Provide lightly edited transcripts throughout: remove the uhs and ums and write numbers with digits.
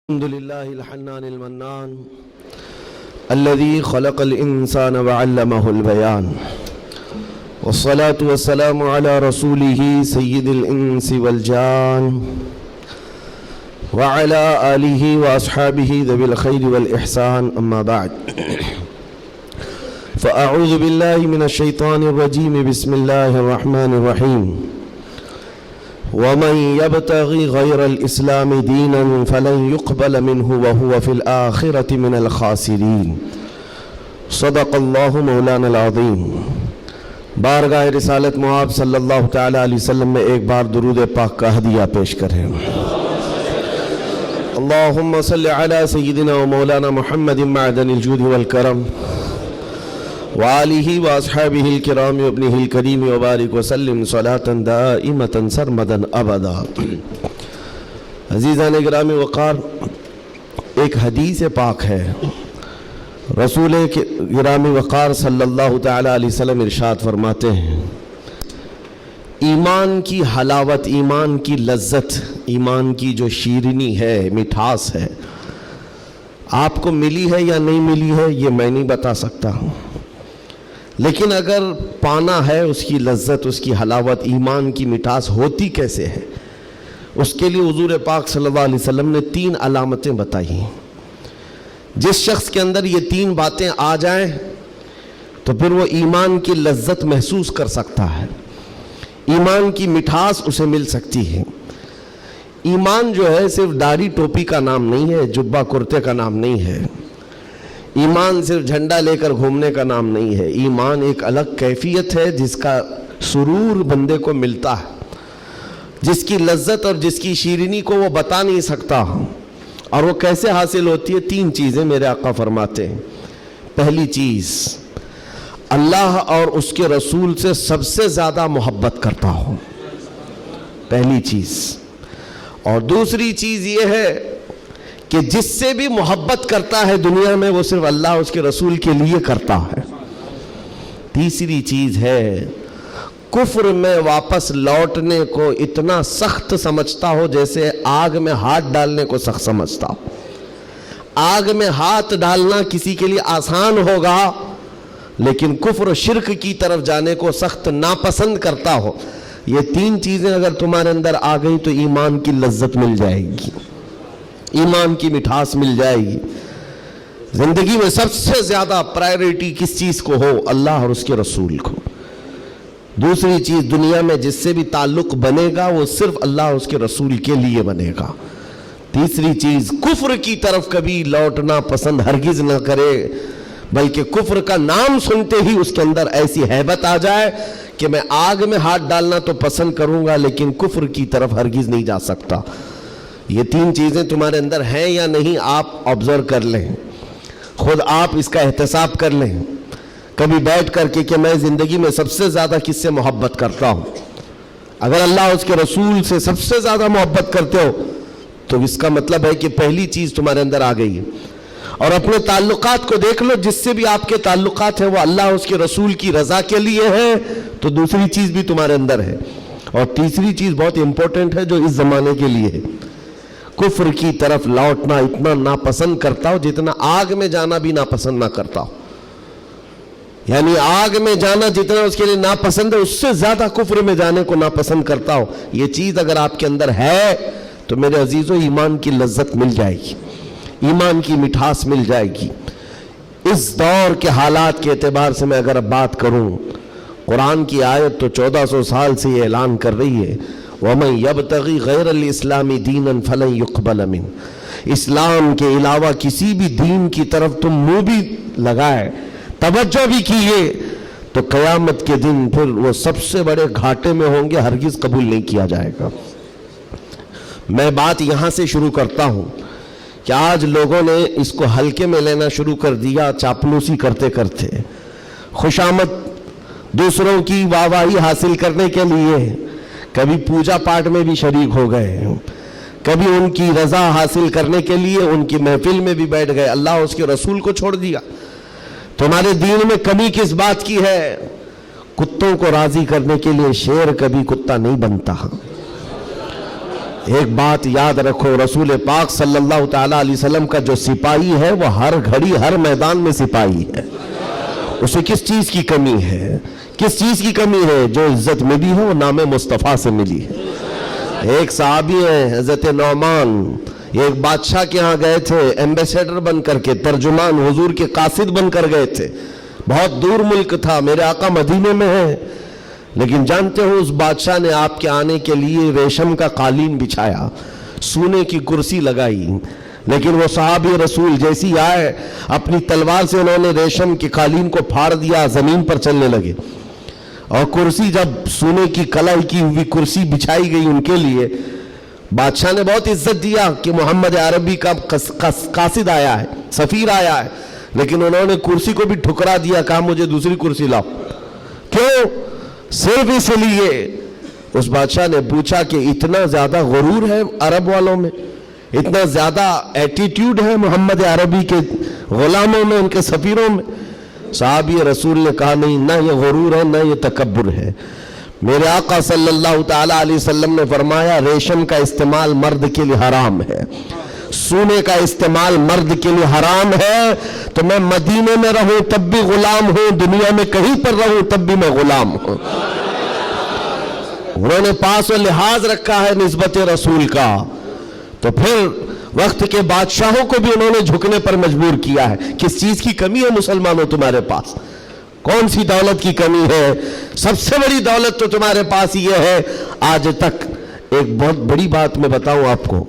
الحمد لله الحنان المنان الذي خلق الإنسان وعلمه البيان والصلاة والسلام على رسوله سيد الإنس والجان وعلى آله وأصحابه ذوي الخير والإحسان أما بعد فأعوذ بالله من الشيطان الرجيم بسم الله الرحمن الرحيم ومن يبتغي غير الإسلام دينا فلن يقبل منه وهو في الآخرة من الخاسرين صدق الله مولانا العظيم۔ بارگاہ رسالت مآب صلی اللہ تعالی علیہ وسلم میں ایک بار درود پاک کا ہدیہ پیش کریں۔ اللہم صلی علی سیدنا و مولانا محمد معدن الجود والکرم وآلہ واصحابہ الکرام وابنہ الکریم وبارک وسلم صلاة دائمة سرمدا ابدا۔ عزیزان گرامی وقار، ایک حدیث پاک ہے، رسول گرامی وقار صلی اللہ تعالی علیہ وسلم ارشاد فرماتے ہیں، ایمان کی حلاوت، ایمان کی لذت، ایمان کی جو شیرینی ہے، مٹھاس ہے، آپ کو ملی ہے یا نہیں ملی ہے یہ میں نہیں بتا سکتا ہوں، لیکن اگر پانا ہے اس کی لذت، اس کی حلاوت، ایمان کی مٹھاس ہوتی کیسے ہے، اس کے لیے حضور پاک صلی اللہ علیہ وسلم نے 3 علامتیں بتائی ہیں۔ جس شخص کے اندر یہ 3 باتیں آ جائیں تو پھر وہ ایمان کی لذت محسوس کر سکتا ہے، ایمان کی مٹھاس اسے مل سکتی ہے۔ ایمان جو ہے صرف داڑھی ٹوپی کا نام نہیں ہے، جبہ کرتے کا نام نہیں ہے، ایمان صرف جھنڈا لے کر گھومنے کا نام نہیں ہے، ایمان ایک الگ کیفیت ہے جس کا سرور بندے کو ملتا ہے، جس کی لذت اور جس کی شیرینی کو وہ بتا نہیں سکتا، اور وہ کیسے حاصل ہوتی ہے؟ 3 چیزیں میرے آقا فرماتے ہیں۔ پہلی چیز، اللہ اور اس کے رسول سے سب سے زیادہ محبت کرتا ہوں، پہلی چیز۔ اور دوسری چیز یہ ہے کہ جس سے بھی محبت کرتا ہے دنیا میں وہ صرف اللہ اس کے رسول کے لیے کرتا ہے۔ تیسری چیز ہے، کفر میں واپس لوٹنے کو اتنا سخت سمجھتا ہو جیسے آگ میں ہاتھ ڈالنے کو سخت سمجھتا ہو۔ آگ میں ہاتھ ڈالنا کسی کے لیے آسان ہوگا، لیکن کفر و شرک کی طرف جانے کو سخت ناپسند کرتا ہو۔ یہ 3 چیزیں اگر تمہارے اندر آ گئی تو ایمان کی لذت مل جائے گی، ایمان کی مٹھاس مل جائے گی۔ زندگی میں سب سے زیادہ پرائیورٹی کس چیز کو ہو؟ اللہ اور اس کے رسول کو۔ دوسری چیز، دنیا میں جس سے بھی تعلق بنے گا وہ صرف اللہ اور اس کے رسول کے لیے بنے گا۔ تیسری چیز، کفر کی طرف کبھی لوٹنا پسند ہرگز نہ کرے، بلکہ کفر کا نام سنتے ہی اس کے اندر ایسی ہیبت آ جائے کہ میں آگ میں ہاتھ ڈالنا تو پسند کروں گا لیکن کفر کی طرف ہرگز نہیں جا سکتا۔ یہ 3 چیزیں تمہارے اندر ہیں یا نہیں، آپ آبزرو کر لیں، خود آپ اس کا احتساب کر لیں کبھی بیٹھ کر کے کہ میں زندگی میں سب سے زیادہ کس سے محبت کرتا ہوں۔ اگر اللہ اس کے رسول سے سب سے زیادہ محبت کرتے ہو تو اس کا مطلب ہے کہ پہلی چیز تمہارے اندر آ گئی ہے۔ اور اپنے تعلقات کو دیکھ لو، جس سے بھی آپ کے تعلقات ہیں وہ اللہ اس کے رسول کی رضا کے لیے ہے تو دوسری چیز بھی تمہارے اندر ہے۔ اور تیسری چیز بہت امپورٹنٹ ہے جو اس زمانے کے لیے ہے، کفر کی طرف لوٹنا اتنا ناپسند کرتا ہو جتنا آگ میں جانا بھی ناپسند نہ کرتا ہو۔ یعنی آگ میں جانا جتنا اس کے لیے ناپسند ہے اس سے زیادہ کفر میں جانے کو ناپسند کرتا ہو۔ یہ چیز اگر آپ کے اندر ہے تو میرے عزیزوں ایمان کی لذت مل جائے گی، ایمان کی مٹھاس مل جائے گی۔ اس دور کے حالات کے اعتبار سے میں اگر بات کروں، قرآن کی آیت تو 1400 سال سے یہ اعلان کر رہی ہے، وَمَنْ يَبْتَغِي غَيْرَ الْإِسْلَامِ دِينًا فَلَنْ يُقْبَلَ مِنْهُ۔ اسلام کے علاوہ کسی بھی دین کی طرف تم منہ بھی لگائے، توجہ بھی کیے تو قیامت کے دن پھر وہ سب سے بڑے گھاٹے میں ہوں گے، ہرگز قبول نہیں کیا جائے گا۔ میں بات یہاں سے شروع کرتا ہوں کہ آج لوگوں نے اس کو ہلکے میں لینا شروع کر دیا، چاپلوسی کرتے کرتے، خوشامد دوسروں کی واہواہی حاصل کرنے کے لیے کبھی پوجا پاٹ میں بھی شریک ہو گئے، کبھی ان کی رضا حاصل کرنے کے لیے ان کی محفل میں بھی بیٹھ گئے، اللہ اس کے رسول کو چھوڑ دیا۔ تمہارے دین میں کمی کس بات کی ہے؟ کتوں کو راضی کرنے کے لیے شیر کبھی کتا نہیں بنتا، ایک بات یاد رکھو، رسول پاک صلی اللہ تعالیٰ علیہ وسلم کا جو سپاہی ہے وہ ہر گھڑی ہر میدان میں سپاہی ہے. اسے کس چیز کی کمی ہے؟ کس چیز کی کمی ہے؟ جو عزت ملی ہے وہ نام مصطفیٰ سے ملی ہے. ایک صحابی ہیں حضرت نعمان، ایک بادشاہ کے ہاں گئے تھے ایمبیسیڈر بن کر کے، ترجمان حضور کے قاصد بن کر گئے تھے. بہت دور ملک تھا، میرے آقا مدینے میں ہیں، لیکن جانتے ہو اس بادشاہ نے آپ کے آنے کے لیے ریشم کا قالین بچھایا، سونے کی کرسی لگائی. لیکن وہ صحابی رسول جیسی آئے، اپنی تلوار سے انہوں نے ریشم کے قالین کو پھاڑ دیا، زمین پر چلنے لگے. اور کرسی جب سونے کی کلائی کی ہوئی کرسی بچھائی گئی ان کے لیے، بادشاہ نے بہت عزت دیا کہ محمد عربی کا قاصد آیا ہے، سفیر آیا ہے، لیکن انہوں نے کرسی کو بھی ٹھکرا دیا، کہا مجھے دوسری کرسی لاؤ. کیوں؟ صرف اس لیے. اس بادشاہ نے پوچھا کہ اتنا زیادہ غرور ہے عرب والوں میں، اتنا زیادہ ایٹیٹیوڈ ہے محمد عربی کے غلاموں میں، ان کے سفیروں میں؟ صحابی رسول نے کہا نہیں، نہ یہ غرور ہے نہ یہ تکبر ہے. میرے آقا صلی اللہ تعالیٰ علیہ وسلم نے فرمایا ریشم کا استعمال مرد کے لیے حرام ہے، سونے کا استعمال مرد کے لیے حرام ہے. تو میں مدینے میں رہوں تب بھی غلام ہوں، دنیا میں کہیں پر رہوں تب بھی میں غلام ہوں. انہوں نے پاس و لحاظ رکھا ہے نسبت رسول کا. تو پھر وقت کے بادشاہوں کو بھی انہوں نے جھکنے پر مجبور کیا ہے. کس چیز کی کمی ہے مسلمانوں تمہارے پاس؟ کون سی دولت کی کمی ہے؟ سب سے بڑی دولت تو تمہارے پاس یہ ہے آج تک. ایک بہت بڑی بات میں بتاؤں آپ کو،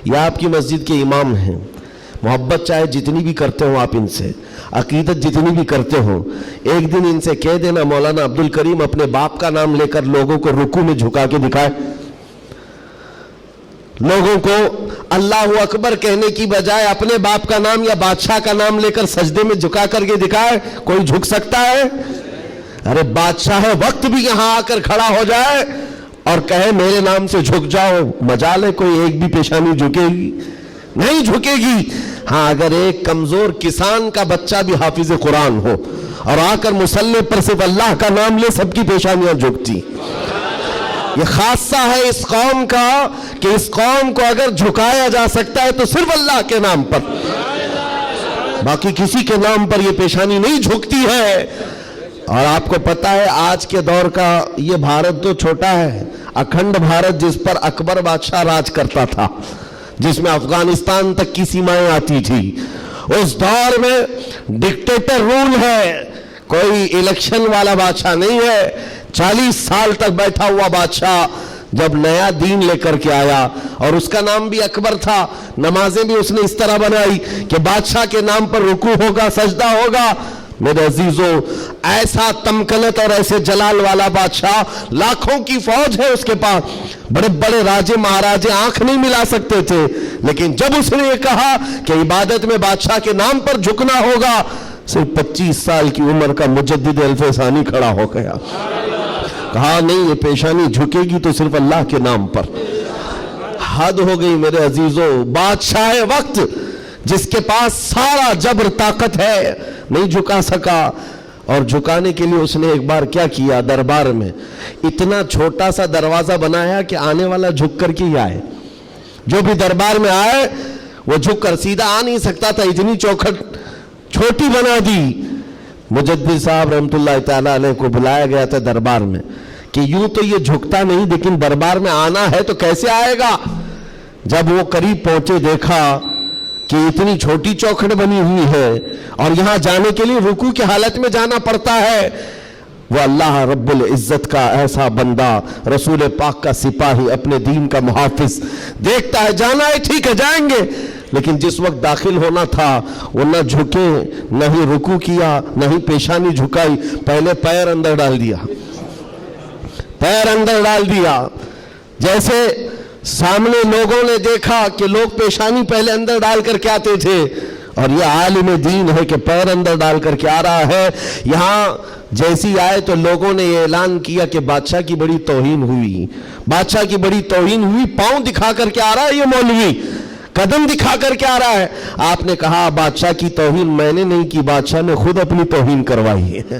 یہ آپ کی مسجد کے امام ہیں، محبت چاہے جتنی بھی کرتے ہو آپ ان سے، عقیدت جتنی بھی کرتے ہو، ایک دن ان سے کہہ دینا مولانا عبد الکریم اپنے باپ کا نام لے کر لوگوں کو رکوع میں جھکا کے دکھائے. لوگوں کو اللہ اکبر کہنے کی بجائے اپنے باپ کا نام یا بادشاہ کا نام لے کر سجدے میں جھکا کر کے دکھائے. کوئی جھک سکتا ہے؟ ارے بادشاہ وقت بھی یہاں آ کر کھڑا ہو جائے اور کہے میرے نام سے جھک جاؤ، مجال ہے کوئی ایک بھی پیشانی جھکے گی؟ نہیں جھکے گی. ہاں اگر ایک کمزور کسان کا بچہ بھی حافظ قرآن ہو اور آ کر مصلی پر صرف اللہ کا نام لے، سب کی پیشانیاں جھکتی. یہ خاصہ ہے اس قوم کا کہ اس قوم کو اگر جھکایا جا سکتا ہے تو صرف اللہ کے نام پر، باقی کسی کے نام پر یہ پیشانی نہیں جھکتی ہے. اور آپ کو پتہ ہے آج کے دور کا یہ بھارت تو چھوٹا ہے، اکھنڈ بھارت جس پر اکبر بادشاہ راج کرتا تھا، جس میں افغانستان تک کی سیمائیں آتی تھی، اس دور میں ڈکٹیٹر رول ہے، کوئی الیکشن والا بادشاہ نہیں ہے. 40 سال تک بیٹھا ہوا بادشاہ جب نیا دین لے کر کے آیا، اور اس کا نام بھی اکبر تھا، نمازیں بھی اس نے اس طرح بنائی کہ بادشاہ کے نام پر رکوع ہوگا، سجدہ ہوگا. میرے عزیزو، ایسا تمکنت اور ایسے جلال والا بادشاہ، لاکھوں کی فوج ہے اس کے پاس، بڑے بڑے راجے مہاراجے آنکھ نہیں ملا سکتے تھے، لیکن جب اس نے یہ کہا کہ عبادت میں بادشاہ کے نام پر جھکنا ہوگا، صرف 25 سال کی عمر کا مجدد الف ثانی کھڑا ہو گیا، کہا نہیں یہ پیشانی جھکے گی تو صرف اللہ کے نام پر. حد ہو گئی میرے عزیزو. بادشاہ وقت جس کے پاس سارا جبر طاقت ہے نہیں جھکا سکا، اور جھکانے کے لیے اس نے ایک بار کیا کیا، دربار میں اتنا چھوٹا سا دروازہ بنایا کہ آنے والا جھک کر کے ہی آئے، جو بھی دربار میں آئے وہ جھک کر، سیدھا آ نہیں سکتا تھا، اتنی چوکھٹ چھوٹی بنا دی. مجدد صاحب رحمت اللہ تعالیٰ علیہ کو بلایا گیا تھا دربار میں کہ یوں تو یہ جھکتا نہیں، لیکن دربار میں آنا ہے تو کیسے آئے گا. جب وہ قریب پہنچے دیکھا کہ اتنی چھوٹی چوکھٹ بنی ہوئی ہے اور یہاں جانے کے لیے رکوع کی حالت میں جانا پڑتا ہے. وہ اللہ رب العزت کا ایسا بندہ، رسول پاک کا سپاہی، اپنے دین کا محافظ، دیکھتا ہے جانا ہے ٹھیک ہے جائیں گے، لیکن جس وقت داخل ہونا تھا وہ نہ جھکے، نہ ہی رکوع کیا، نہ ہی پیشانی جھکائی، پہلے پیر اندر ڈال دیا، پیر اندر ڈال دیا. جیسے سامنے لوگوں نے دیکھا کہ لوگ پیشانی پہلے اندر ڈال کر کے آتے تھے، اور یہ عالم دین ہے کہ پیر اندر ڈال کر کے آ رہا ہے. یہاں جیسی آئے تو لوگوں نے یہ اعلان کیا کہ بادشاہ کی بڑی توہین ہوئی، بادشاہ کی بڑی توہین ہوئی، پاؤں دکھا کر کے آ رہا ہے یہ مولوی، قدم دکھا کر کے آ رہا ہے. آپ نے کہا بادشاہ کی توہین میں نے نہیں کی، بادشاہ نے خود اپنی توہین کروائی ہے.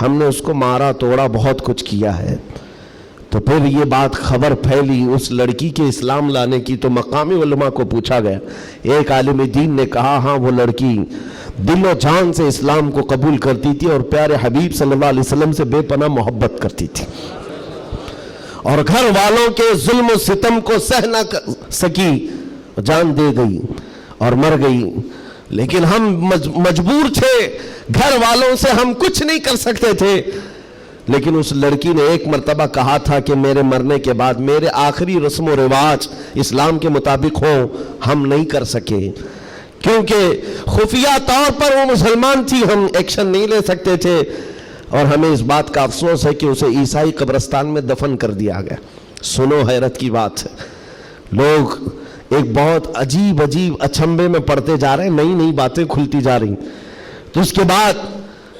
ہم نے اس کو مارا توڑا بہت کچھ کیا ہے. تو پھر یہ بات خبر پھیلی اس لڑکی کے اسلام لانے کی, تو مقامی علماء کو پوچھا گیا. ایک عالم دین نے کہا ہاں وہ لڑکی دل و جان سے اسلام کو قبول کرتی تھی اور پیارے حبیب صلی اللہ علیہ وسلم سے بے پناہ محبت کرتی تھی, اور گھر والوں کے ظلم و ستم کو سہ نہ سکی, جان دے گئی اور مر گئی. لیکن ہم مجبور تھے, گھر والوں سے ہم کچھ نہیں کر سکتے تھے. لیکن اس لڑکی نے ایک مرتبہ کہا تھا کہ میرے مرنے کے بعد میرے آخری رسم و رواج اسلام کے مطابق ہوں. ہم نہیں کر سکے کیونکہ خفیہ طور پر وہ مسلمان تھی, ہم ایکشن نہیں لے سکتے تھے. اور ہمیں اس بات کا افسوس ہے کہ اسے عیسائی قبرستان میں دفن کر دیا گیا. سنو حیرت کی بات ہے, لوگ ایک بہت عجیب اچنبے میں پڑتے جا رہے ہیں, نئی نئی باتیں کھلتی جا رہی. تو اس کے بعد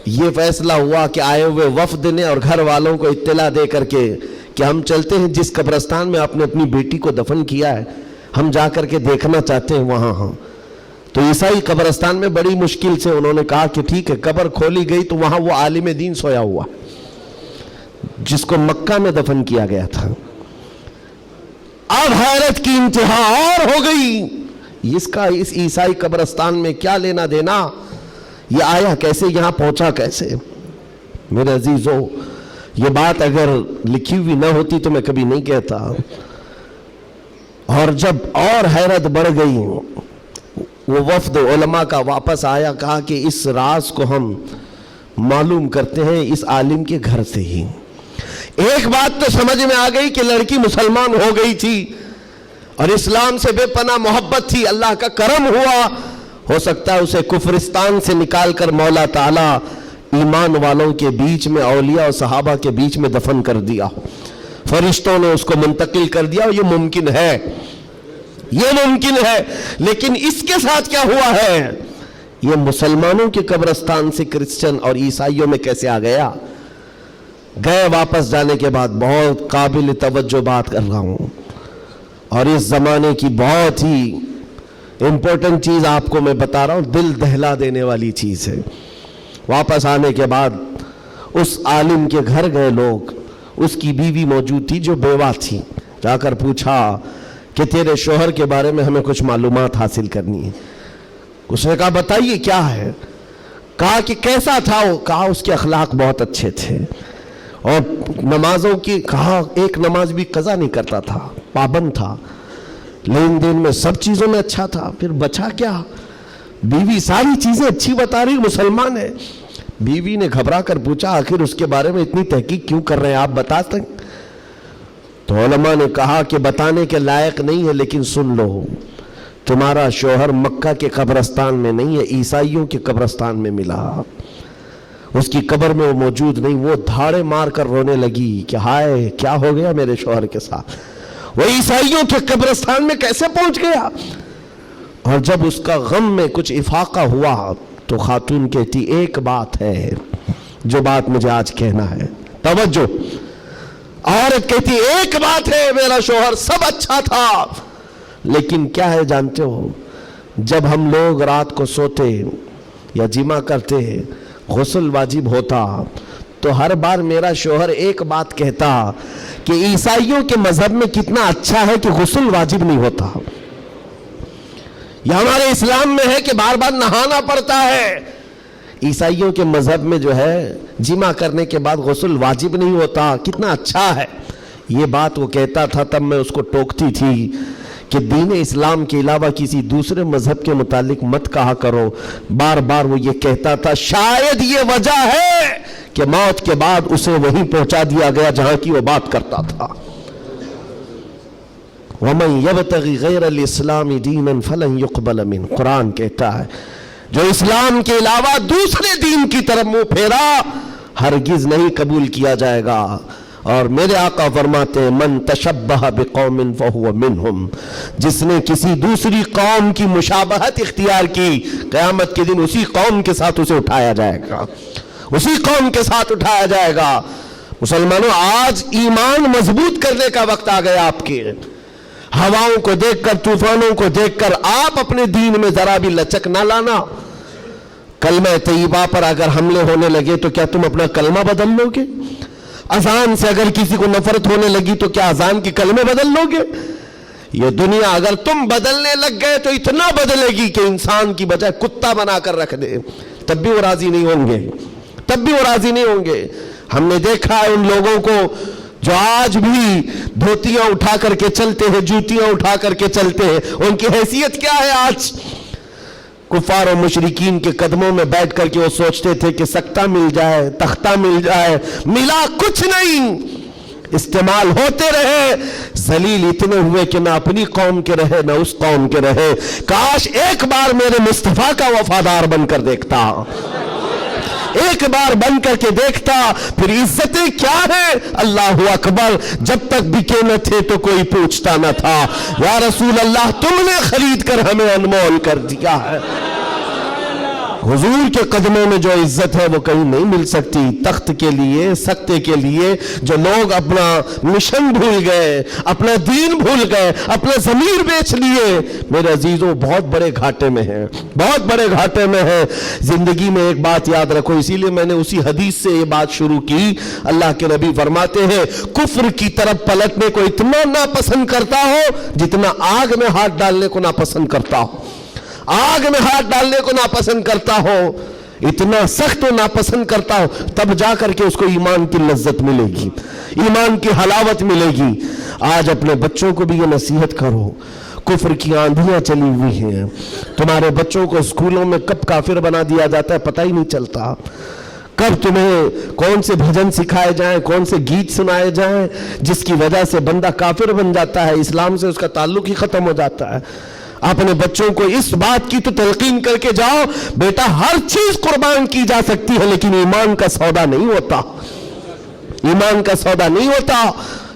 یہ فیصلہ ہوا کہ آئے ہوئے وفد نے اور گھر والوں کو اطلاع دے کر کے کہ ہم چلتے ہیں جس قبرستان میں آپ نے اپنی بیٹی کو دفن کیا ہے, ہم جا کر کے دیکھنا چاہتے ہیں وہاں. ہاں, تو عیسائی قبرستان میں بڑی مشکل سے انہوں نے کہا کہ ٹھیک ہے. قبر کھولی گئی تو وہاں وہ عالم دین سویا ہوا جس کو مکہ میں دفن کیا گیا تھا. اب حیرت کی انتہا اور ہو گئی, اس کا اس عیسائی قبرستان میں کیا لینا دینا, یہ آیا کیسے, یہاں پہنچا کیسے. میرے عزیزو, یہ بات اگر لکھی ہوئی نہ ہوتی تو میں کبھی نہیں کہتا. اور جب اور حیرت بڑھ گئی, وہ وفد علماء کا واپس آیا, کہا کہ اس راز کو ہم معلوم کرتے ہیں اس عالم کے گھر سے ہی. ایک بات تو سمجھ میں آ گئی کہ لڑکی مسلمان ہو گئی تھی اور اسلام سے بے پناہ محبت تھی. اللہ کا کرم ہوا, ہو سکتا ہے اسے کفرستان سے نکال کر مولا تعالیٰ ایمان والوں کے بیچ میں, اولیاء اور صحابہ کے بیچ میں دفن کر دیا, فرشتوں نے اس کو منتقل کر دیا. یہ ممکن ہے, یہ ممکن ہے. لیکن اس کے ساتھ کیا ہوا ہے, یہ مسلمانوں کے قبرستان سے کرسچن اور عیسائیوں میں کیسے آ گیا. گئے واپس جانے کے بعد بہت قابل توجہ بات کر رہا ہوں, اور اس زمانے کی بہت ہی امپورٹنٹ چیز آپ کو میں بتا رہا ہوں, دل دہلا دینے والی چیز ہے. واپس آنے کے بعد اس عالم کے گھر گئے لوگ, اس کی بیوی موجود تھی جو بیوہ تھی. جا کر پوچھا کہ تیرے شوہر کے بارے میں ہمیں کچھ معلومات حاصل کرنی ہے. اس نے کہا بتائیے کیا ہے. کہا کہ کیسا تھا وہ. کہا اس کے اخلاق بہت اچھے تھے, اور نمازوں کی, کہا ایک نماز بھی قضا نہیں کرتا تھا, پابند تھا, لین دین میں سب چیزوں میں اچھا تھا. پھر بچا کیا, بیوی ساری چیزیں اچھی بتا رہی, مسلمان ہے. بیوی نے گھبرا کر پوچھا آخر اس کے بارے میں اتنی تحقیق کیوں کر رہے ہیں, آپ بتا سکیں. تو علماء نے کہا کہ بتانے کے لائق نہیں ہے, لیکن سن لو, تمہارا شوہر مکہ کے قبرستان میں نہیں ہے, عیسائیوں کے قبرستان میں ملا. اس کی قبر میں وہ موجود نہیں. وہ دھاڑے مار کر رونے لگی کہ ہائے کیا ہو گیا میرے شوہر کے ساتھ, وہ عیسائیوں کے قبرستان میں کیسے پہنچ گیا. اور جب اس کا غم میں کچھ افاقہ ہوا تو خاتون کہتی ایک بات ہے جو بات مجھے آج کہنا ہے, توجہ. عورت کہتی ایک بات ہے, میرا شوہر سب اچھا تھا, لیکن کیا ہے جانتے ہو, جب ہم لوگ رات کو سوتے یا جمع کرتے, غسل واجب ہوتا, تو ہر بار میرا شوہر ایک بات کہتا کہ عیسائیوں کے مذہب میں کتنا اچھا ہے کہ غسل واجب نہیں ہوتا. یہ ہمارے اسلام میں ہے کہ بار بار نہانا پڑتا ہے, عیسائیوں کے مذہب میں جو ہے جمع کرنے کے بعد غسل واجب نہیں ہوتا, کتنا اچھا ہے. یہ بات وہ کہتا تھا, تب میں اس کو ٹوکتی تھی کہ دین اسلام کے علاوہ کسی دوسرے مذہب کے متعلق مت کہا کرو. بار بار وہ یہ کہتا تھا, شاید یہ وجہ ہے کہ موت کے بعد اسے وہیں پہنچا دیا گیا جہاں کی وہ بات کرتا تھا. وَمَن يَبْتَغِ غَيْرَ الْإِسْلَامِ دِينًا فَلَن يُقْبَلَ مِنْهُ, قرآن کہتا ہے جو اسلام کے علاوہ دوسرے دین کی طرف منہ پھیرا ہرگز نہیں قبول کیا جائے گا. اور میرے آقا فرماتے ہیں من تشبہ بقوم فہو منہم, جس نے کسی دوسری قوم کی مشابہت اختیار کی, قیامت کے دن اسی قوم کے ساتھ اسے اٹھایا جائے گا, اسی قوم کے ساتھ اٹھایا جائے گا. مسلمانوں, آج ایمان مضبوط کرنے کا وقت آ گیا آپ کے. ہواؤں کو دیکھ کر, طوفانوں کو دیکھ کر آپ اپنے دین میں ذرا بھی لچک نہ لانا. کلمہ طیبہ پر اگر حملے ہونے لگے تو کیا تم اپنا کلمہ بدل لو گے؟ اذان سے اگر کسی کو نفرت ہونے لگی تو کیا اذان کی کلمے بدل لو گے؟ یہ دنیا اگر تم بدلنے لگ گئے تو اتنا بدلے گی کہ انسان کی بجائے کتا بنا کر رکھ دے، تب بھی وہ راضی نہیں ہوں گے، تب بھی وہ راضی نہیں ہوں گے۔ ہم نے دیکھا ہے ان لوگوں کو جو آج بھی دھوتیاں اٹھا کر کے چلتے ہیں، جوتیاں اٹھا کر کے چلتے ہیں، ان کی حیثیت کیا ہے آج؟ کفار و مشرکین کے قدموں میں بیٹھ کر کے وہ سوچتے تھے کہ سکتہ مل جائے، تختہ مل جائے، ملا کچھ نہیں، استعمال ہوتے رہے، ذلیل اتنے ہوئے کہ نہ اپنی قوم کے رہے نہ اس قوم کے رہے۔ کاش ایک بار میرے مصطفیٰ کا وفادار بن کر دیکھتا، ایک بار بن کر کے دیکھتا، پھر عزتیں کیا ہیں؟ اللہ اکبر، جب تک بکے نہ تھے تو کوئی پوچھتا نہ تھا، یا رسول اللہ تم نے خرید کر ہمیں انمول کر دیا ہے۔ حضور کے قدموں میں جو عزت ہے وہ کہیں نہیں مل سکتی۔ تخت کے لیے، سکتے کے لیے جو لوگ اپنا مشن بھول گئے، اپنا دین بھول گئے، اپنا ضمیر بیچ لیے، میرے عزیزوں بہت بڑے گھاٹے میں ہیں، بہت بڑے گھاٹے میں ہیں۔ زندگی میں ایک بات یاد رکھو، اسی لیے میں نے اسی حدیث سے یہ بات شروع کی۔ اللہ کے نبی فرماتے ہیں کفر کی طرف پلٹنے کو اتنا ناپسند کرتا ہو جتنا آگ میں ہاتھ ڈالنے کو ناپسند کرتا ہو، آگ میں ہاتھ ڈالنے کو ناپسند کرتا ہو، اتنا سخت و ناپسند کرتا ہو، تب جا کر کے اس کو ایمان کی لذت ملے گی، ایمان کی حلاوت ملے گی۔ آج اپنے بچوں کو بھی یہ نصیحت کرو، کفر کی آندھیاں چلی ہوئی ہیں، تمہارے بچوں کو اسکولوں میں کب کافر بنا دیا جاتا ہے پتہ ہی نہیں چلتا، کب تمہیں کون سے بھجن سکھائے جائیں، کون سے گیت سنائے جائیں جس کی وجہ سے بندہ کافر بن جاتا ہے، اسلام سے اس کا تعلق ہی ختم ہو جاتا ہے۔ اپنے بچوں کو اس بات کی تو تلقین کر کے جاؤ، بیٹا ہر چیز قربان کی جا سکتی ہے لیکن ایمان کا سودا نہیں ہوتا، ایمان کا سودا نہیں ہوتا۔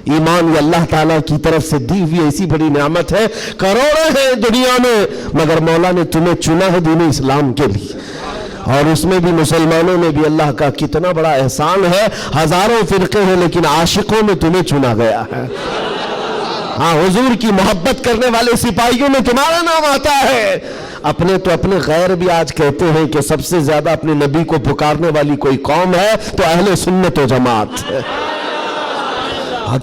ایمان یہ اللہ تعالیٰ کی طرف سے دی ہوئی ایسی بڑی نعمت ہے، کروڑوں ہیں دنیا میں مگر مولا نے تمہیں چنا ہے دین اسلام کے لیے، اور اس میں بھی مسلمانوں میں بھی اللہ کا کتنا بڑا احسان ہے، ہزاروں فرقے ہیں لیکن عاشقوں میں تمہیں چنا گیا ہے۔ ہاں، حضور کی محبت کرنے والے سپاہیوں میں تمہارا نام آتا ہے۔ اپنے تو اپنے غیر بھی آج کہتے ہیں کہ سب سے زیادہ اپنے نبی کو پکارنے والی کوئی قوم ہے تو اہل سنت و جماعت ہے۔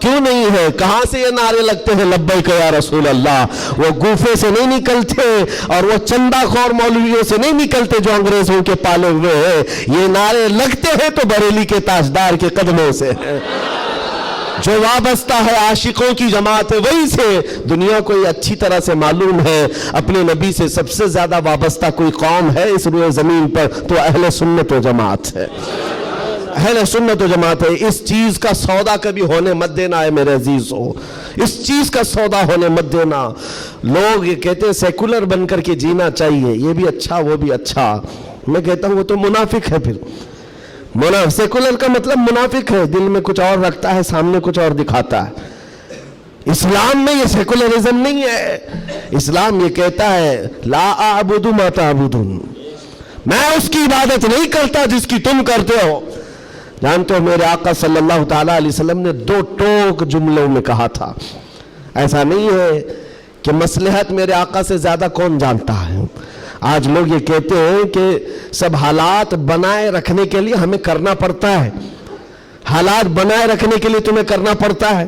کیوں نہیں ہے؟ کہاں سے یہ نعرے لگتے ہیں لبیک یا رسول اللہ؟ وہ گوفے سے نہیں نکلتے اور وہ چندہ خور مولویوں سے نہیں نکلتے جو انگریزوں کے پالے ہوئے ہیں، یہ نعرے لگتے ہیں تو بریلی کے تاجدار کے قدموں سے ہیں۔ جو وابستہ ہے عاشقوں کی جماعت ہے وہی سے۔ دنیا کو یہ اچھی طرح سے معلوم ہے اپنے نبی سے سب سے زیادہ وابستہ کوئی قوم ہے اس روئے زمین پر تو اہل سنت و جماعت ہے، اہل سنت و جماعت ہے۔ اس چیز کا سودا کبھی ہونے مت دینا ہے میرے عزیزو، اس چیز کا سودا ہونے مت دینا۔ لوگ یہ کہتے ہیں سیکولر بن کر کے جینا چاہیے، یہ بھی اچھا وہ بھی اچھا، میں کہتا ہوں وہ تو منافق ہے۔ پھر سیکولر کا مطلب منافق ہے، دل میں کچھ اور رکھتا ہے، سامنے کچھ اور دکھاتا ہے۔ اسلام میں یہ سیکولرزم نہیں ہے، اسلام یہ کہتا ہے لا اعبد ما تعبدون، میں اس کی عبادت نہیں کرتا جس کی تم کرتے ہو۔ جانتے ہو میرے آقا صلی اللہ تعالیٰ علیہ وسلم نے 2 ٹوک جملوں میں کہا تھا، ایسا نہیں ہے کہ مصلحت میرے آقا سے زیادہ کون جانتا ہے۔ آج لوگ یہ کہتے ہیں کہ سب حالات بنائے رکھنے کے لیے ہمیں کرنا پڑتا ہے، حالات بنائے رکھنے کے لیے تمہیں کرنا پڑتا ہے۔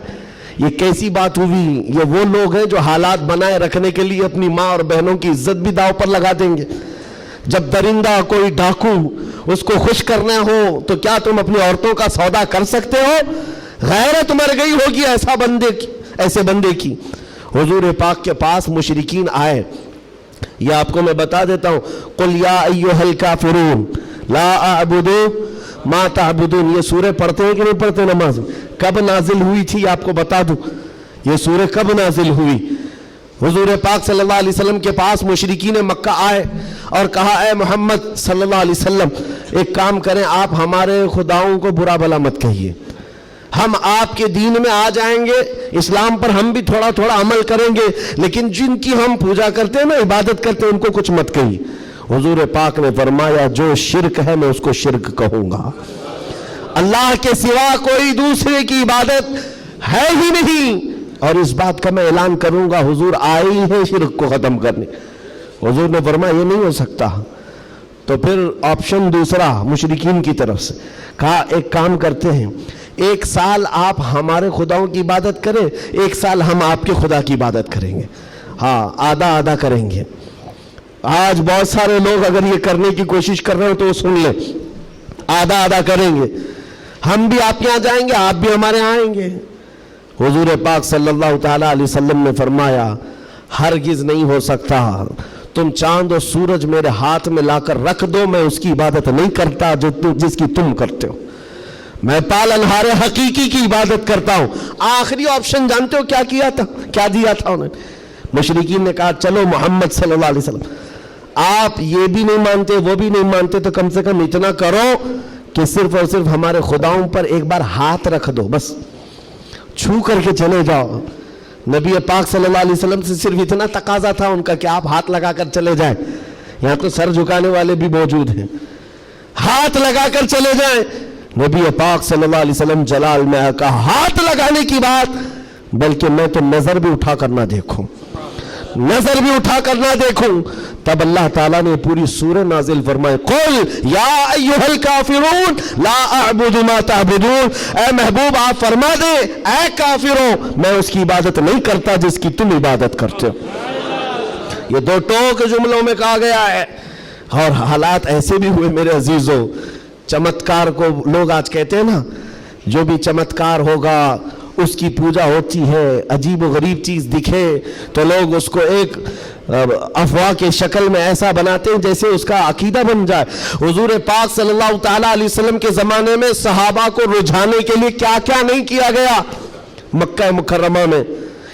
یہ کیسی بات ہوئی؟ یہ وہ لوگ ہیں جو حالات بنائے رکھنے کے لیے اپنی ماں اور بہنوں کی عزت بھی داؤ پر لگا دیں گے۔ جب درندہ کوئی ڈاکو اس کو خوش کرنا ہو تو کیا تم اپنی عورتوں کا سودا کر سکتے ہو؟ غیرت مر گئی ہوگی ایسے بندے کی۔ حضور پاک کے پاس مشرکین آئے، یہ آپ کو میں بتا دیتا ہوں، قل یا ایھا الکافرون لا اعبد ما تعبدون، یہ سورہ پڑھتے ہیں کہ نہیں پڑھتے نماز؟ کب نازل ہوئی تھی آپ کو بتا دوں، یہ سورہ کب نازل ہوئی؟ حضور پاک صلی اللہ علیہ وسلم کے پاس مشرکین مکہ آئے اور کہا اے محمد صلی اللہ علیہ وسلم ایک کام کریں، آپ ہمارے خداؤں کو برا بھلا مت کہیے، ہم آپ کے دین میں آ جائیں گے، اسلام پر ہم بھی تھوڑا تھوڑا عمل کریں گے، لیکن جن کی ہم پوجا کرتے ہیں نا، عبادت کرتے ہیں، ان کو کچھ مت کہیے۔ حضور پاک نے فرمایا جو شرک ہے میں اس کو شرک کہوں گا، اللہ کے سوا کوئی دوسرے کی عبادت ہے ہی نہیں، اور اس بات کا میں اعلان کروں گا حضور آئے ہی ہیں شرک کو ختم کرنے۔ حضور نے فرمایا یہ نہیں ہو سکتا، تو پھر آپشن دوسرا مشرکین کی طرف سے کہا ایک کام کرتے ہیں, 1 سال آپ ہمارے خداؤں کی عبادت کریں, 1 سال ہم آپ کے خدا کی عبادت کریں گے, ہاں آدھا آدھا کریں گے. آج بہت سارے لوگ اگر یہ کرنے کی کوشش کر رہے ہو تو سن لیں, آدھا آدھا کریں گے, ہم بھی آپ کے یہاں جائیں گے, آپ بھی ہمارے یہاں آئیں گے. حضور پاک صلی اللہ تعالیٰ علیہ وسلم نے فرمایا ہرگز نہیں ہو سکتا, تم چاند اور سورج میرے ہاتھ میں لا کر رکھ دو, میں اس کی عبادت نہیں کرتا جس کی تم کرتے ہو, میں پالنہار حقیقی کی عبادت کرتا ہوں. آخری آپشن جانتے ہو کیا کیا تھا, کیا دیا تھا انہوں نے؟ مشرکین نے کہا چلو محمد صلی اللہ علیہ وسلم آپ یہ بھی نہیں مانتے وہ بھی نہیں مانتے تو کم سے کم اتنا کرو کہ صرف اور صرف ہمارے خداؤں پر ایک بار ہاتھ رکھ دو, بس چھو کر کے چلے جاؤ. نبی پاک صلی اللہ علیہ وسلم سے صرف اتنا تقاضا تھا ان کا کہ آپ ہاتھ لگا کر چلے جائیں. یہاں تو سر جھکانے والے بھی موجود ہیں, ہاتھ لگا کر چلے جائیں. نبی پاک صلی اللہ علیہ وسلم جلال میں کہا ہاتھ لگانے کی بات, بلکہ میں تو نظر بھی اٹھا کر نہ دیکھوں, نظر بھی اٹھا کر نہ دیکھوں. تب اللہ تعالیٰ نے پوری سورہ نازل فرمائے قل یا ایھا الکافرون لا اعبد ما تعبدون, اے محبوب آپ فرما دے اے کافروں میں اس کی عبادت نہیں کرتا جس کی تم عبادت کرتے ہو. یہ 2 ٹوک جملوں میں کہا گیا ہے. اور حالات ایسے بھی ہوئے میرے عزیزوں, چمتکار کو لوگ آج کہتے ہیں نا جو بھی چمتکار ہوگا اس کی پوجا ہوتی ہے, عجیب و غریب چیز دکھے تو لوگ اس کو ایک افواہ کے شکل میں ایسا بناتے ہیں جیسے اس کا عقیدہ بن جائے. حضور پاک صلی اللہ تعالیٰ علیہ وسلم کے زمانے میں صحابہ کو رجھانے کے لیے کیا کیا نہیں کیا گیا مکہ مکرمہ میں.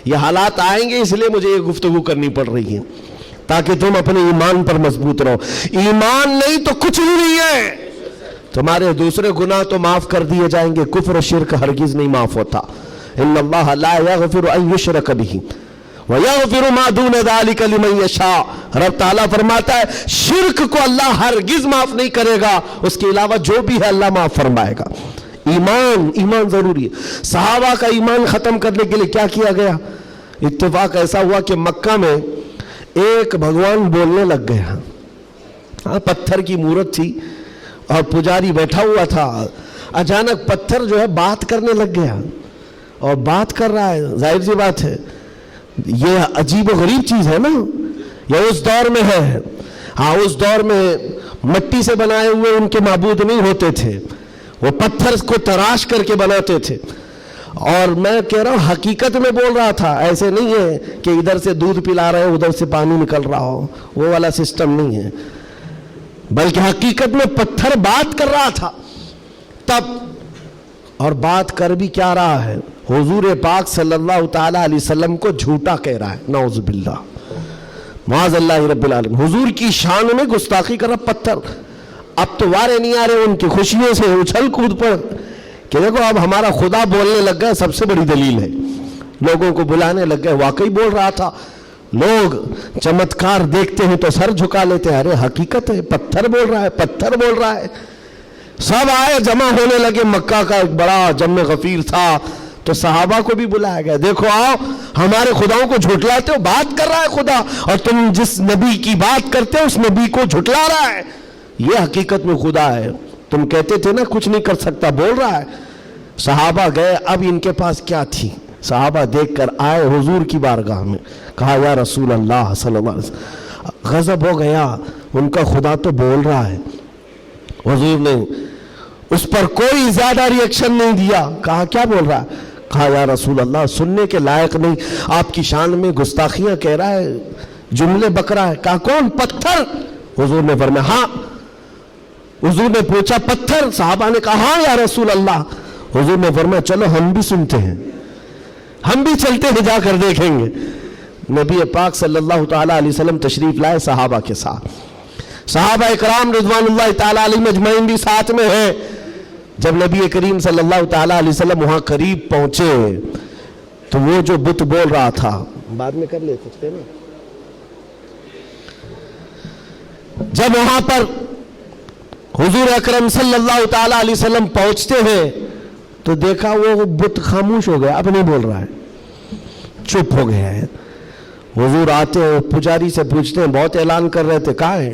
یہ حالات آئیں گے اس لیے مجھے یہ گفتگو کرنی پڑ رہی ہے تاکہ تم اپنے ایمان پر مضبوط رہو. ایمان نہیں تو کچھ بھی نہیں ہے. تمہارے دوسرے گناہ تو معاف کر دیے جائیں گے, کفر و شرک ہرگز نہیں معاف ہوتا. ان اللہ لا یغفر ان یشرک بہ ویغفر ما دون ذلک لمن یشاء. رب تعالیٰ فرماتا ہے شرک کو اللہ ہرگز معاف نہیں کرے گا, اس کے علاوہ جو بھی ہے اللہ معاف فرمائے گا. ایمان ضروری ہے. صحابہ کا ایمان ختم کرنے کے لیے کیا کیا گیا؟ اتفاق ایسا ہوا کہ مکہ میں ایک بھگوان بولنے لگ گیا. پتھر کی مورت تھی اور پجاری بیٹھا ہوا تھا, اچانک پتھر جو ہے بات کرنے لگ گیا اور بات کر رہا ہے. ظاہر سی بات ہے یہ عجیب و غریب چیز ہے نا, یہ اس دور میں ہے. ہاں اس دور میں مٹی سے بنائے ہوئے ان کے معبود نہیں ہوتے تھے, وہ پتھر کو تراش کر کے بناتے تھے. اور میں کہہ رہا ہوں حقیقت میں بول رہا تھا, ایسے نہیں ہے کہ ادھر سے دودھ پلا رہے ادھر سے پانی نکل رہا ہو, وہ والا سسٹم نہیں ہے, بلکہ حقیقت میں پتھر بات کر رہا تھا. تب اور بات کر بھی کیا رہا ہے, حضور پاک صلی اللہ تعالیٰ علیہ وسلم کو جھوٹا کہہ رہا ہے. نعوذ باللہ معاذ اللہ رب العالمین. حضور کی شان میں گستاخی کر رہا پتھر. اب تو وارے نہیں آ رہے ان کی خوشیوں سے اچھل کود پر کہ دیکھو اب ہمارا خدا بولنے لگ گیا, سب سے بڑی دلیل ہے. لوگوں کو بلانے لگ گئے, واقعی بول رہا تھا. لوگ چمتکار دیکھتے ہیں تو سر جھکا لیتے ہیں, ارے حقیقت ہے پتھر بول رہا ہے, پتھر بول رہا ہے. سب آئے جمع ہونے لگے. مکہ کا ایک بڑا جم غفیر تھا تو صحابہ کو بھی بلایا گیا, دیکھو آؤ ہمارے خداؤں کو جھٹلاتے ہو, بات کر رہا ہے خدا, اور تم جس نبی کی بات کرتے ہو اس نبی کو جھٹلا رہا ہے. یہ حقیقت میں خدا ہے. تم کہتے تھے نا کچھ نہیں کر سکتا, بول رہا ہے. صحابہ گئے, اب ان کے پاس کیا تھی؟ صحابہ دیکھ کر آئے حضور کی بارگاہ میں, کہا یا رسول اللہ صلی اللہ علیہ وسلم. غضب ہو گیا, ان کا خدا تو بول رہا ہے. حضور نے اس پر کوئی زیادہ ریئیکشن نہیں دیا. کہا کیا بول رہا ہے؟ کہا یا رسول اللہ سننے کے لائق نہیں, آپ کی شان میں گستاخیاں کہہ رہا ہے, جملے بک رہا ہے. کہا کون؟ پتھر. حضور نے فرمایا ہاں. حضور نے پوچھا پتھر؟ صحابہ نے کہا ہاں یا رسول اللہ. حضور نے فرمایا چلو ہم بھی سنتے ہیں, ہم بھی چلتے ہیں, جا کر دیکھیں گے. نبی پاک صلی اللہ تعالیٰ علیہ وسلم تشریف لائے صحابہ کے ساتھ. صحابہ اکرام رضوان اللہ تعالیٰ علیہ مجمعین بھی ساتھ میں ہیں. جب نبی کریم صلی اللہ تعالیٰ علیہ وسلم وہاں قریب پہنچے تو وہ جو بت بول رہا تھا, بعد میں کر لے سکتے نا, جب وہاں پر حضور اکرم صلی اللہ تعالیٰ علیہ وسلم پہنچتے ہیں تو دیکھا وہ بت خاموش ہو گیا, اب نہیں بول رہا ہے, چپ ہو گیا ہے. حضور آتے ہیں, پجاری سے پوچھتے ہیں, بہت اعلان کر رہے تھے, کہاں ہے,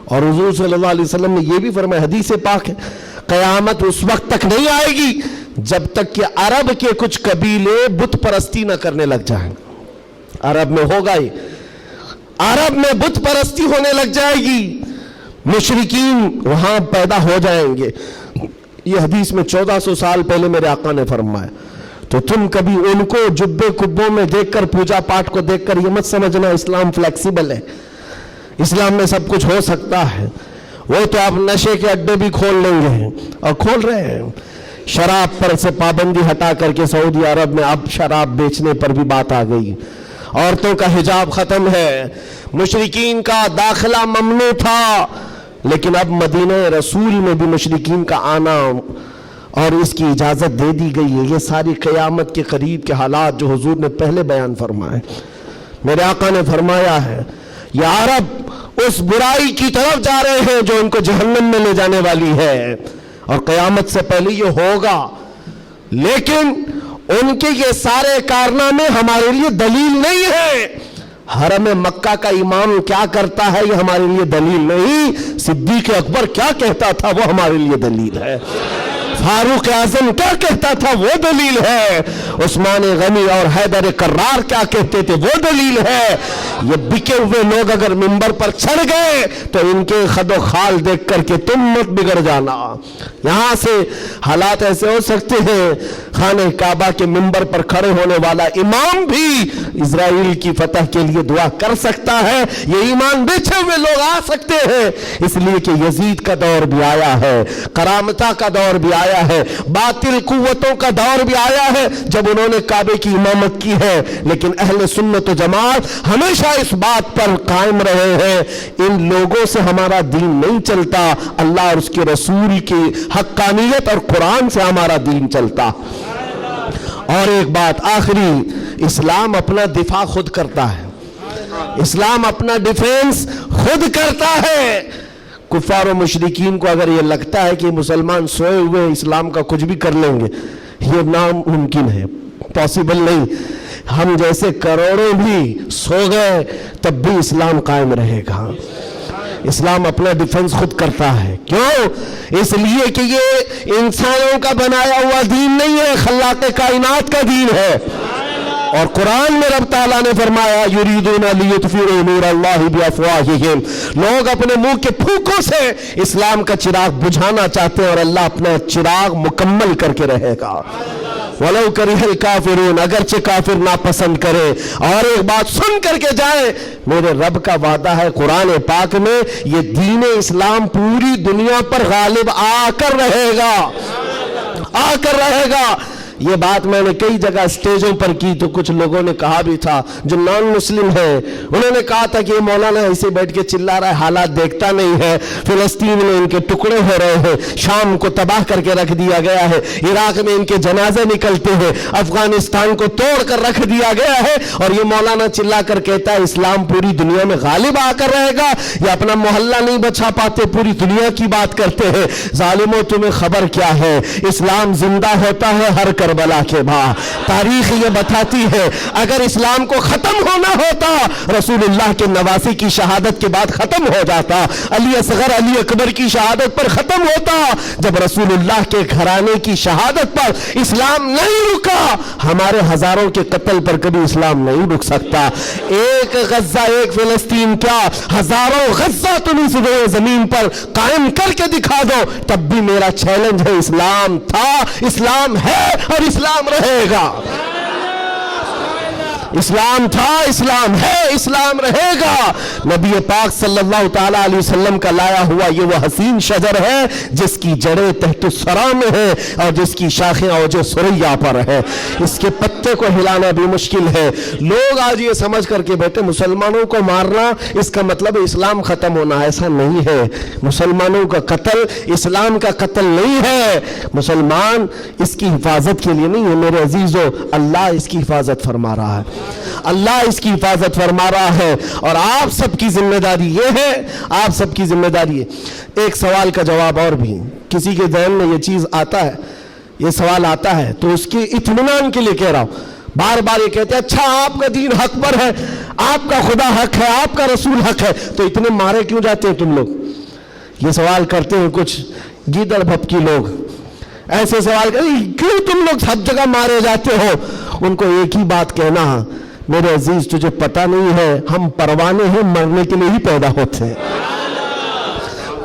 اور حضور صلی اللہ علیہ وسلم نے یہ بھی فرمایا، حدیث پاک ہے، قیامت اس وقت تک نہیں آئے گی جب تک کہ عرب کے کچھ قبیلے بت پرستی نہ کرنے لگ جائیں۔ عرب میں ہوگا ہی، عرب میں بت پرستی ہونے لگ جائے گی، مشرکین وہاں پیدا ہو جائیں گے۔ یہ حدیث میں 1400 سال پہلے میرے آقا نے فرمایا۔ تو تم کبھی ان کو جبے کبوں میں دیکھ کر، پوجا پاٹ کو دیکھ کر یہ مت سمجھنا اسلام فلیکسیبل ہے، اسلام میں سب کچھ ہو سکتا ہے۔ وہ تو آپ نشے کے اڈے بھی کھول لیں گے اور کھول رہے ہیں۔ شراب پر سے پابندی ہٹا کر کے سعودی عرب میں اب شراب بیچنے پر بھی بات آ گئی، عورتوں کا حجاب ختم ہے، مشرکین کا داخلہ ممنوع تھا، لیکن اب مدینہ رسول میں بھی مشرکین کا آنا اور اس کی اجازت دے دی گئی ہے۔ یہ ساری قیامت کے قریب کے حالات جو حضور نے پہلے بیان فرمائے، میرے آقا نے فرمایا ہے یہ عرب اس برائی کی طرف جا رہے ہیں جو ان کو جہنم میں لے جانے والی ہے، اور قیامت سے پہلے یہ ہوگا، لیکن ان کے یہ سارے کارنامے ہمارے لیے دلیل نہیں ہے۔ حرم مکہ کا امام کیا کرتا ہے یہ ہمارے لیے دلیل نہیں، صدیق اکبر کیا کہتا تھا وہ ہمارے لیے دلیل ہے، فاروق اعظم کیا کہتا تھا وہ دلیل ہے، عثمان غنی اور حیدر کرار کیا کہتے تھے وہ دلیل ہے۔ یہ بکے ہوئے لوگ اگر منبر پر چڑھ گئے تو ان کے خد و خال دیکھ کر کے تم مت بگڑ جانا۔ یہاں سے حالات ایسے ہو سکتے ہیں، خانہ کعبہ کے منبر پر کھڑے ہونے والا امام بھی اسرائیل کی فتح کے لیے دعا کر سکتا ہے، یہ ایمان بیچے ہوئے لوگ آ سکتے ہیں، اس لیے کہ یزید کا دور بھی آیا ہے، کرامتہ کا دور بھی آیا ہے، باطل قوتوں کا دور بھی آیا ہے جب انہوں نے کعبے کی امامت کی ہے، لیکن اہل سنت و جماعت ہمیشہ اس بات پر قائم رہے ہیں ان لوگوں سے ہمارا دین نہیں چلتا، اللہ اور اس کے رسول کی حقانیت اور قرآن سے ہمارا دین چلتا۔ اور ایک بات آخری، اسلام اپنا دفاع خود کرتا ہے، اسلام اپنا ڈیفینس خود کرتا ہے۔ کفار و مشرکین کو اگر یہ لگتا ہے کہ مسلمان سوئے ہوئے اسلام کا کچھ بھی کر لیں گے، یہ ناممکن ہے، پاسبل نہیں۔ ہم جیسے کروڑوں بھی سو گئے تب بھی اسلام قائم رہے گا۔ اسلام اپنا ڈیفنس خود کرتا ہے، کیوں؟ اس لیے کہ یہ انسانوں کا بنایا ہوا دین نہیں ہے، خلاق کائنات کا دین ہے۔ اور قرآن میں رب تعالیٰ نے فرمایا یریدون لیطفئوا نور اللہ بافواہہم، لوگ اپنے منہ کے پھونکوں سے اسلام کا چراغ بجھانا چاہتے ہیں اور اللہ اپنا چراغ مکمل کر کے رہے گا۔ وَلَوْ كَرِهَ الْكَافِرُونَ، اگرچہ کافر ناپسند کرے۔ اور ایک بات سن کر کے جائے، میرے رب کا وعدہ ہے قرآن پاک میں، یہ دین اسلام پوری دنیا پر غالب آ کر رہے گا، آ کر رہے گا۔ یہ بات میں نے کئی جگہ سٹیجوں پر کی تو کچھ لوگوں نے کہا بھی تھا جو نان مسلم ہیں، انہوں نے کہا تھا کہ یہ مولانا ایسے بیٹھ کے چلا رہا ہے، حالات دیکھتا نہیں ہے، فلسطین میں ان کے ٹکڑے ہو رہے ہیں، شام کو تباہ کر کے رکھ دیا گیا ہے، عراق میں ان کے جنازے نکلتے ہیں، افغانستان کو توڑ کر رکھ دیا گیا ہے، اور یہ مولانا چلا کر کہتا ہے اسلام پوری دنیا میں غالب آ کر رہے گا۔ یہ اپنا محلہ نہیں بچا پاتے، پوری دنیا کی بات کرتے ہیں۔ ظالموں تمہیں خبر کیا ہے، اسلام زندہ ہوتا ہے ہر کربلا کے بعد۔ تاریخ یہ بتاتی ہے اگر اسلام کو ختم ہونا ہوتا رسول اللہ کے نواسی کی شہادت کے بعد ختم ہو جاتا، علی اصغر علی اکبر کی شہادت پر ختم ہوتا، جب رسول اللہ کے گھرانے کی شہادت پر اسلام نہیں رکا، ہمارے ہزاروں کے قتل پر کبھی اسلام نہیں رک سکتا۔ ایک غزہ ایک فلسطین کیا، ہزاروں غزہ تم اس زمین پر قائم کر کے دکھا دو، تب بھی میرا چیلنج ہے، اسلام تھا، اسلام ہے اور اسلام رہے گا۔ اسلام تھا، اسلام ہے، اسلام رہے گا۔ نبی پاک صلی اللہ تعالیٰ علیہ وسلم کا لایا ہوا یہ وہ حسین شجر ہے جس کی جڑیں تحت الثری میں ہے اور جس کی شاخیں اوج ثریا پر ہے، اس کے پتے کو ہلانا بھی مشکل ہے۔ لوگ آج یہ سمجھ کر کے بیٹھے مسلمانوں کو مارنا اس کا مطلب اسلام ختم ہونا، ایسا نہیں ہے۔ مسلمانوں کا قتل اسلام کا قتل نہیں ہے، مسلمان اس کی حفاظت کے لیے نہیں ہے میرے عزیزو، اللہ اس کی حفاظت فرما رہا ہے، اللہ اس کی حفاظت فرما رہا ہے، اور آپ سب کی ذمہ داری یہ ہے، آپ سب کی ذمہ داری ہے۔ ایک سوال کا جواب اور بھی، کسی کے ذہن میں یہ چیز آتا ہے، یہ سوال آتا ہے تو اس کے اطمینان کے لیے کہہ رہا ہوں، بار بار یہ کہتے ہیں اچھا آپ کا دین حق پر ہے، آپ کا خدا حق ہے، آپ کا رسول حق ہے، تو اتنے مارے کیوں جاتے ہیں تم لوگ؟ یہ سوال کرتے ہیں کچھ گیدڑ بھپکی لوگ، ایسے سوال کرتے کیوں تم لوگ سب جگہ مارے جاتے ہو؟ ان کو ایک ہی بات کہنا، میرے عزیز تجھے پتہ نہیں ہے ہم پروانے ہیں، مرنے کے لیے ہی پیدا ہوتے ہیں۔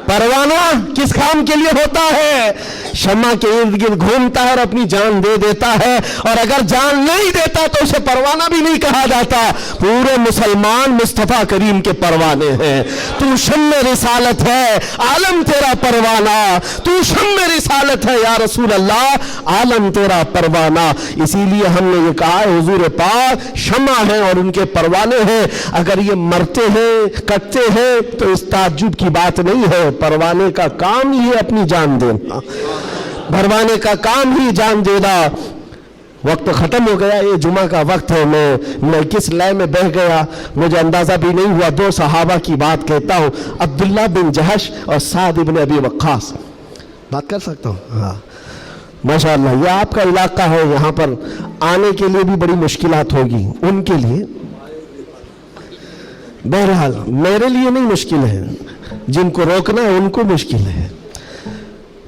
پروانہ کس کام کے لیے ہوتا ہے؟ شمع کے ارد گرد گھومتا ہے اور اپنی جان دے دیتا ہے، اور اگر جان نہیں دیتا تو اسے پروانہ بھی نہیں کہا جاتا۔ پورے مسلمان مصطفیٰ کریم کے پروانے ہیں۔ تو شمع رسالت ہے، عالم تیرا پروانہ، تو شمع رسالت ہے یا رسول اللہ، عالم تیرا پروانہ۔ اسی لیے ہم نے یہ کہا ہے حضور پاک شمع ہیں اور ان کے پروانے ہیں، اگر یہ مرتے ہیں کٹتے ہیں تو اس تعجب کی بات نہیں ہے۔ پروانے کا کام ہی ہے اپنی جان دینا، پروانے کا کام ہی جان دینا۔ وقت ختم ہو گیا، یہ جمعہ کا وقت ہے، میں کس لئے میں بہ گیا مجھے اندازہ بھی نہیں ہوا۔ دو صحابہ کی بات کہتا ہوں، عبداللہ بن جہش اور سعد بن ابی وقاص۔ بات کر سکتا ہوں؟ ہاں ماشاءاللہ، یہ آپ کا علاقہ ہے، یہاں پر آنے کے لیے بھی بڑی مشکلات ہوگی ان کے لیے، بہرحال میرے لیے نہیں مشکل ہے، جن کو روکنا ہے ان کو مشکل ہے۔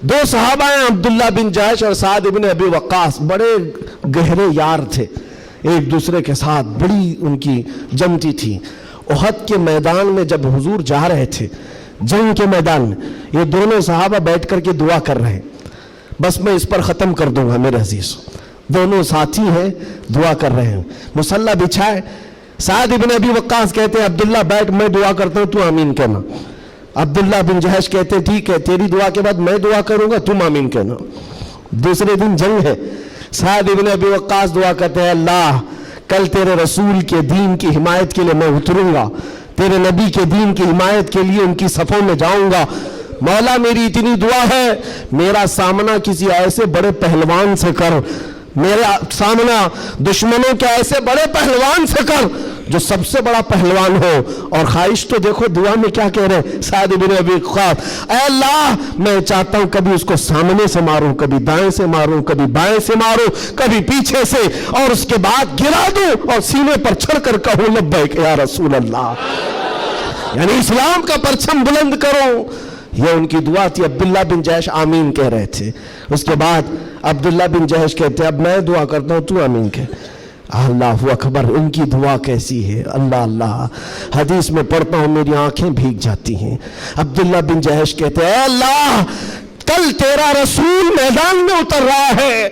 دو صحابہ ہیں، عبداللہ بن جہش اور سعد بن ابی وقاص، بڑے گہرے یار تھے، ایک دوسرے کے ساتھ بڑی ان کی جمتی تھی۔ احد کے میدان میں جب حضور جا رہے تھے، جنگ کے میدان میں، یہ دونوں صحابہ بیٹھ کر کے دعا کر رہے ہیں۔ بس میں اس پر ختم کر دوں گا میرے عزیز، دونوں ساتھی ہیں، دعا کر رہے ہیں، مصلی بچھائے۔ سعد بن ابی وقاص کہتے ہیں عبداللہ بیٹھ، میں دعا کرتا ہوں تو آمین کہنا۔ عبداللہ بن جہش کہتے ہیں ٹھیک ہے، تیری دعا کے بعد میں دعا کروں گا، تم آمین کہنا۔ دوسرے دن جنگ ہے، سعد بن ابی وقاص دعا کرتے ہیں اللہ کل تیرے رسول کے دین کی حمایت کے لیے میں اتروں گا، تیرے نبی کے دین کی حمایت کے لیے ان کی صفوں میں جاؤں گا۔ مولا میری اتنی دعا ہے، میرا سامنا کسی ایسے بڑے پہلوان سے کر، میرا سامنا دشمنوں کے ایسے بڑے پہلوان سے کر جو سب سے بڑا پہلوان ہو۔ اور خواہش تو دیکھو دعا میں کیا کہہ رہے سعد بن ابی وقاص، اے اللہ میں چاہتا ہوں کبھی اس کو سامنے سے ماروں، کبھی دائیں سے ماروں، کبھی بائیں سے ماروں، کبھی پیچھے سے، اور اس کے بعد گرا دوں اور سینے پر چڑھ کر کہوں لبیک یا رسول اللہ، یعنی اسلام کا پرچم بلند کرو۔ یہ ان کی دعا تھی۔ عبداللہ بن جہش آمین کہہ رہے تھے، اس کے بعد عبداللہ بن جہش کہتے اب میں دعا کرتا ہوں تو آمین کہہ۔ اللہ اکبر، ان کی دعا کیسی ہے، اللہ اللہ، حدیث میں پڑھتا ہوں میری آنکھیں بھیگ جاتی ہیں۔ عبداللہ بن جہش کہتے ہیں اے اللہ کل تیرا رسول میدان میں اتر رہا ہے،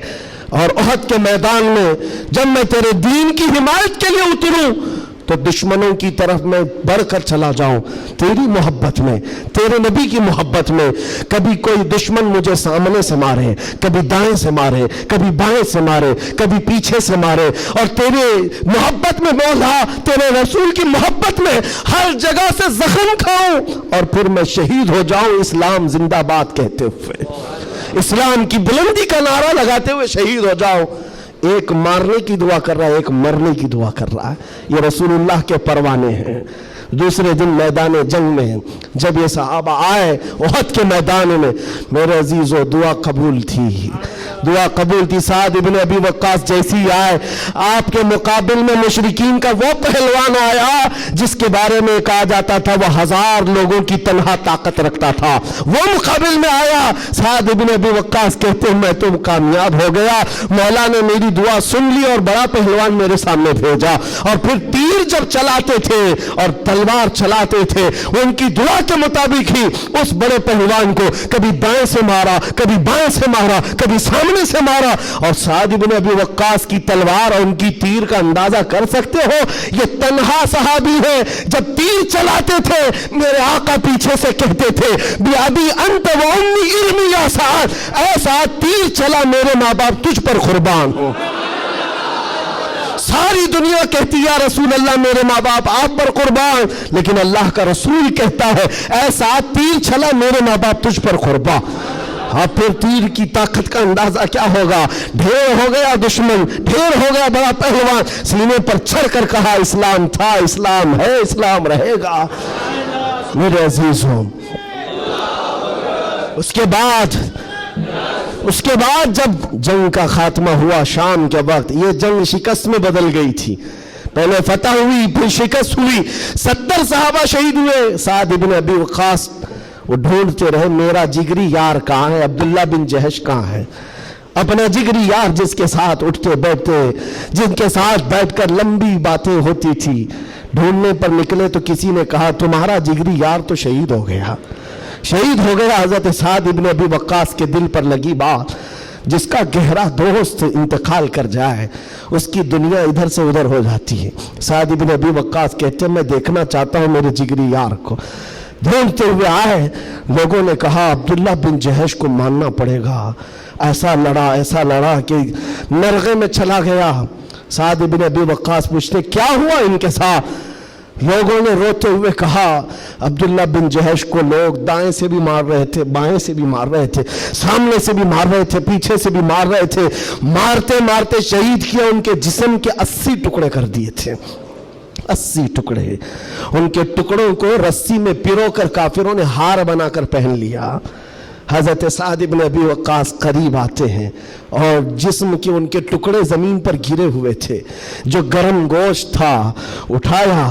اور احد کے میدان میں جب میں تیرے دین کی حمایت کے لیے اتروں تو دشمنوں کی طرف میں بڑھ کر چلا جاؤں تیری محبت میں، تیرے نبی کی محبت میں۔ کبھی کوئی دشمن مجھے سامنے سے مارے، کبھی دائیں سے مارے، کبھی بائیں سے مارے، کبھی پیچھے سے مارے، اور تیرے محبت میں مولا، تیرے رسول کی محبت میں ہر جگہ سے زخم کھاؤں اور پھر میں شہید ہو جاؤں اسلام زندہ باد کہتے ہوئے، اسلام کی بلندی کا نعرہ لگاتے ہوئے شہید ہو جاؤ۔ ایک مارنے کی دعا کر رہا ہے، ایک مرنے کی دعا کر رہا ہے۔ یہ رسول اللہ کے پروانے ہیں۔ دوسرے دن میدان جنگ میں جب یہ صحابہ آئے احد کے میدان میں، میرے عزیزو دعا قبول تھی، دعا قبول تھی۔ سعد بن ابی وقاص جیسی آئے، آپ کے مقابل میں مشرکین کا وہ پہلوان آیا جس کے بارے میں کہا جاتا تھا وہ 1000 لوگوں کی تنہا طاقت رکھتا تھا، وہ مقابل میں آیا۔ سعد بن ابی وقاص کہتے ہیں میں تو کامیاب ہو گیا، مولا نے میری دعا سن لی اور بڑا پہلوان میرے سامنے بھیجا۔ اور پھر تیر جب چلاتے تھے اور تلوار چلاتے تھے، ان کی دعا کے مطابق ہی اس بڑے پہلوان کو کبھی دائیں سے مارا، کبھی بائیں سے مارا، کبھی سامنے سے مارا۔ اور سعد بن ابی وقاص کی تلوار اور ان کی تیر کا اندازہ کر سکتے ہو؟ یہ تنہا صحابی ہے، جب تیر چلاتے تھے میرے آقا پیچھے سے کہتے تھے بِأَبِي أَنْتَ وَأُمِّي اِرْمِي يَا سعد، اے سعد تیر چلا، میرے ماں باپ تجھ پر قربان ہو۔ ساری دنیا کہتی یا رسول اللہ میرے ماں باپ آپ پر قربان، لیکن اللہ کا رسول کہتا ہے اے سعد تیر چلا، میرے ماں باپ تجھ پر قربان۔ اب پھر تیر کی طاقت کا اندازہ کیا ہوگا؟ ڈھیر ہو گیا دشمن، ڈھیر ہو گیا بڑا پہلوان، سینے پر چڑھ کر کہا اسلام تھا، اسلام ہے، اسلام رہے گا۔ میرے عزیزوں اس کے بعد جب جنگ کا خاتمہ ہوا شام کے وقت، یہ جنگ شکست میں بدل گئی تھی، پہلے فتح ہوئی پھر شکست ہوئی، 70 صحابہ شہید ہوئے۔ سعد بن ابی وقاص وہ ڈھونڈتے رہے میرا جگری یار کہاں ہے, عبداللہ بن جہش کہاں ہے, اپنا جگری یار جس کے ساتھ اٹھتے بیٹھتے, جن کے ساتھ بیٹھ کر لمبی باتیں ہوتی تھی. ڈھونڈنے پر نکلے تو کسی نے کہا تمہارا جگری یار تو شہید ہو گیا, شہید ہو گیا. حضرت سعد ابن ابی وقاص کے دل پر لگی بات, جس کا گہرا دوست انتقال کر جائے اس کی دنیا ادھر سے ادھر ہو جاتی ہے. سعد ابن ابی وقاص کہتے ہیں میں دیکھنا چاہتا ہوں میرے جگری یار کو. ڈھونڈتے ہوئے آئے, لوگوں نے کہا عبداللہ بن جہش کو ماننا پڑے گا, ایسا لڑا کہ نرغے میں چلا گیا. سعد ابن ابی وقاص پوچھتے کیا ہوا ان کے ساتھ؟ لوگوں نے روتے ہوئے کہا عبداللہ بن جہش کو لوگ دائیں سے بھی مار رہے تھے, بائیں سے بھی مار رہے تھے, سامنے سے بھی مار رہے تھے, پیچھے سے بھی مار رہے تھے. مارتے مارتے شہید کیا, ان کے جسم کے 80 ٹکڑے کر دیے تھے, 80 ٹکڑے. ان کے ٹکڑوں کو رسی میں پیرو کر کافروں نے ہار بنا کر پہن لیا. حضرت سعد ابن ابی وقاص قریب آتے ہیں اور جسم کے ان کے ٹکڑے زمین پر گرے ہوئے تھے, جو گرم گوشت تھا اٹھایا.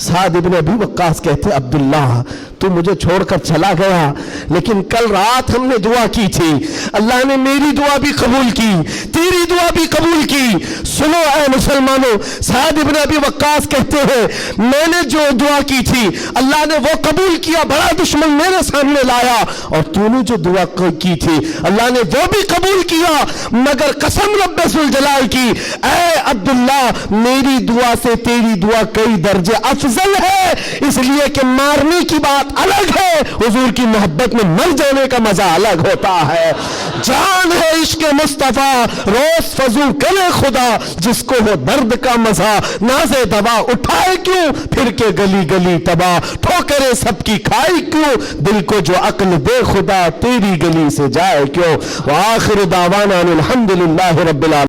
سعد ابن ابی وقاص کہتے عبداللہ تو مجھے چھوڑ کر چلا گیا, لیکن کل رات ہم نے دعا کی تھی, اللہ نے میری دعا بھی قبول کی, تیری دعا بھی قبول کی. سنو اے مسلمانوں, سعد ابن ابی وقاص کہتے ہیں میں نے جو دعا کی تھی اللہ نے وہ قبول کیا, بڑا دشمن میرے سامنے لایا, اور تو نے جو دعا کی تھی اللہ نے وہ بھی قبول کیا, مگر قسم رب ذوالجلال کی اے عبداللہ میری دعا سے تیری دعا کئی درجے افضل ہے, اس لیے کہ مارنے کی بات الگ ہے, حضور کی محبت میں مر جانے کا مزہ الگ ہوتا ہے. جان ہے عشق مصطفیٰ روز فضو کرے خدا, جس کو ہو درد کا مزہ نازے دوا, اٹھائے کیوں پھر کے گلی گلی تباہ, ٹھوکرے سب کی کھائی کیوں, دل کو جو عقل دے خدا تیری گلی سے جائے کیوں. وآخر دعوانا الحمدللہ رب العالمین.